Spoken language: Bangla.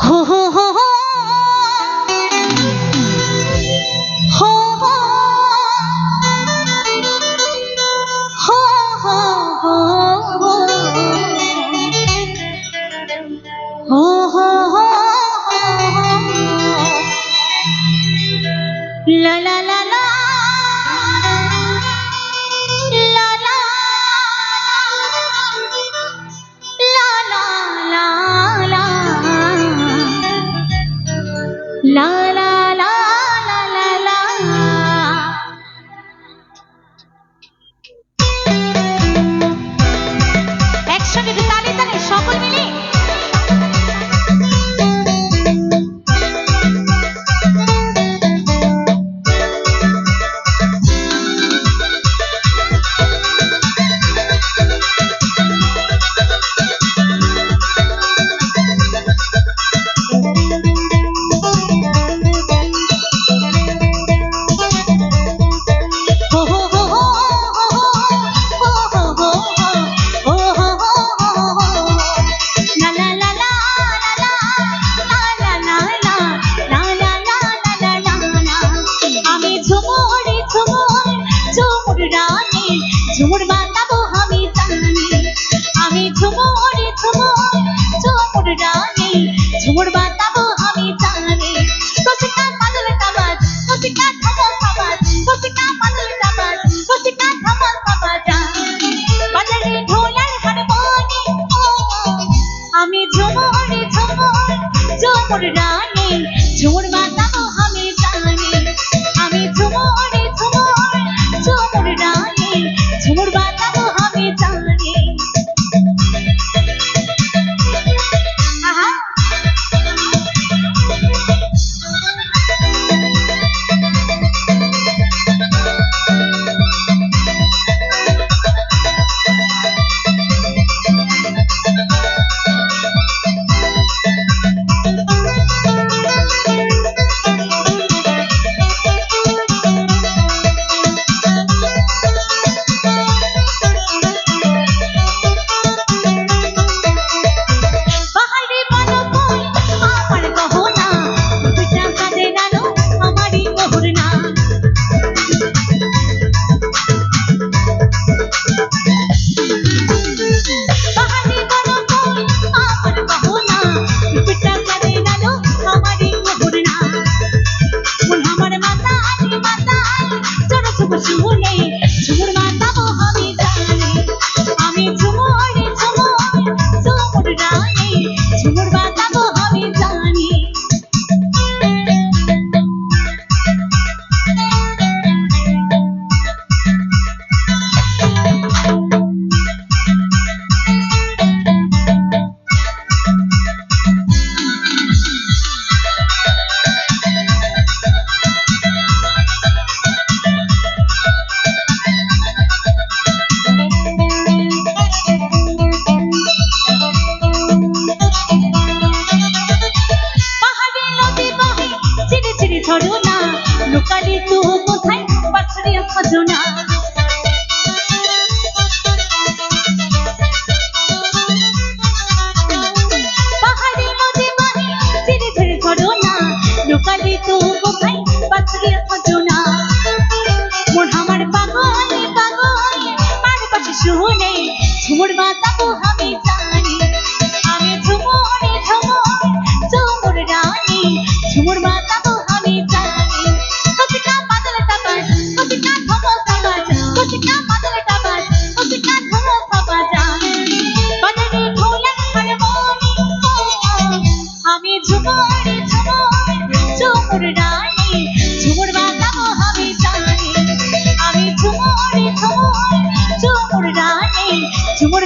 हो हो हो हो हो हो हो हो हो हो ला ला ला ला ला ला ला ला ला ला ला ला একসঙ্গে একটু তালে তালে সকল মিলে झुमुर बांधाबो हमी जानी आमी झुमुर झुमुर झुमुर रानी झुमुर बांधाबो हमी जानी कोसिका मादल ताबाज कोसिका धमल ताबाज कोसिका मादल ताबाज कोसिका धमल ताबाज बाजारे ढोलार हारमोनी आमी झुमुर झुमुर झुमुर रानी झुमुर बांधाबो हमी जानी आमी झुमुर झुमुर झुमुर रानी झुमुर बांधाबो हमी जानी लुकाली तू कोথায় পাথরে খজনা পাহাড়ি নদী বহে ধীরে ধীরে ঝরনা লুকালি তু কোথায় পাথরে খজনা মন আমার পাগল পাগল আর পাশে শুনে ঝুমুর বাঁধাবো আমি জানি আমি ঝুমুর ঝুমুর ঝুমুর রানী ঝুমুর বাঁধাবো আমি জানি কোসিকা মাদল তাবাজ কোসিকা ধমল তাবাজ কোসিকা মাদল তাবাজ কোসিকা ধমল তাবাজ বাজারে ঢোলার হারমোনি আমি ঝুমুর ঝুমুর ঝুমুর রানী ঝুমুর বাঁধাবো আমি জানি আমি ঝুমুর ঝুমুর ঝুমুর রানী ঝুমুর